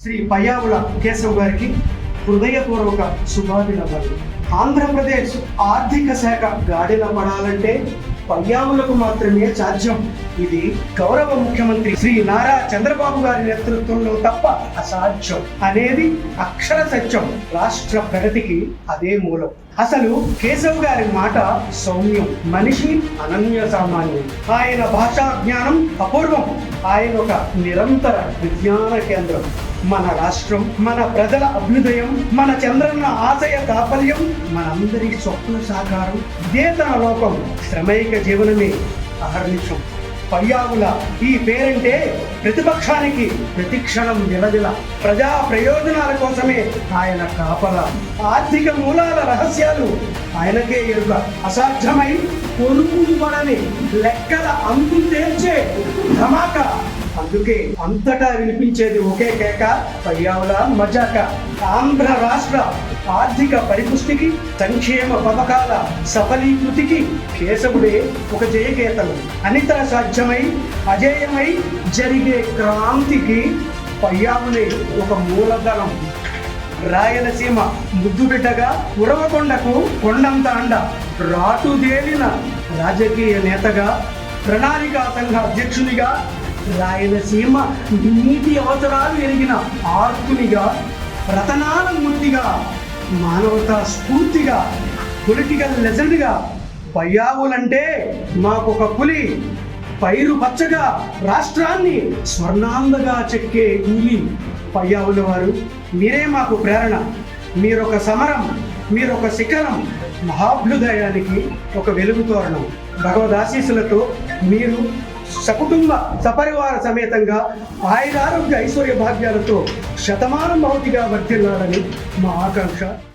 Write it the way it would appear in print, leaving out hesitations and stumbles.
శ్రీ పయ్యావుల కేశవ్ గారికి హృదయపూర్వక శుభాభినందనలు. ఆంధ్రప్రదేశ్ ఆర్థిక శాఖ గాడిన పడాలంటే పయ్యావులకు మాత్రమే సాధ్యం. ఇది గౌరవ ముఖ్యమంత్రి శ్రీ నారా చంద్రబాబు గారి నేతృత్వంలో తప్ప అసాధ్యం అనేది అక్షర సత్యం. రాష్ట్ర ప్రగతికి అదే మూలం. అసలు కేశవ్ గారి మాట సౌమ్యం, మనిషి అనన్య సామాన్యం. ఆయన భాషా జ్ఞానం అపూర్వం. ఆయన ఒక నిరంతర విజ్ఞాన కేంద్రం. మన రాష్ట్రం, మన ప్రజల అభ్యుదయం, మన చంద్రన్న ఆశయ సాఫల్యం, మనందరి స్వప్న సాకారం. ఇదే తన లోకం. శ్రమైక జీవనమే అహర్నిశం. పయ్యావుల ఈ పేరంటే ప్రతిపక్షానికి ప్రతిక్షణం నిలదిల. ప్రజా ప్రయోజనాల కోసమే ఆయన కాపల. ఆర్థిక మూలాల రహస్యాలు ఆయనకే ఎరుక. అసాధ్యమై కొనుక్కుబడని లెక్కల అంతు తేల్చే ధమాక. అందుకే అంతటా వినిపించేది ఒకే కేక, పయ్యావుల మజాక. ఆంధ్ర రాష్ట్ర ఆర్థిక పరిపుష్టికి, సంక్షేమ పథకాల సఫలీకృతికి కేశవుడే ఒక జయకేతనం. అనితర సాధ్యమై అజేయమై జరిగే క్రాంతికి పయ్యావులే ఒక మూలధనం. రాయలసీమ ముద్దుబిడ్డగా ఉరవకొండకు కొండంత అండ. రాటుదేలిన రాజకీయ నేతగా, ప్రణాళికా సంఘ అధ్యక్షునిగా, రాయలసీమ నీటి అవసరాలు ఎరిగిన ఆర్తునిగా, రతనాల మూర్తిగా, మానవతా స్ఫూర్తిగా, పొలిటికల్ లెజెండ్గా. పయ్యావులంటే మాకొక పులి. పైరు పచ్చగా రాష్ట్రాన్ని స్వర్ణాందగా చెక్కే కూలి. పయ్యావుల వారు మీరే మాకు ప్రేరణ. మీరొక సమరం, మీరొక శిఖరం. మహాభ్యుదయానికి ఒక వెలుగు తోరణం. భగవదాశీస్సులతో మీరు సకుటుంబ సపరివార సమేతంగా ఆయురారోగ్య ఐశ్వర్య భాగ్యాలతో శతమానం భౌతిగా వర్ధిల్లాలని మా ఆకాంక్ష.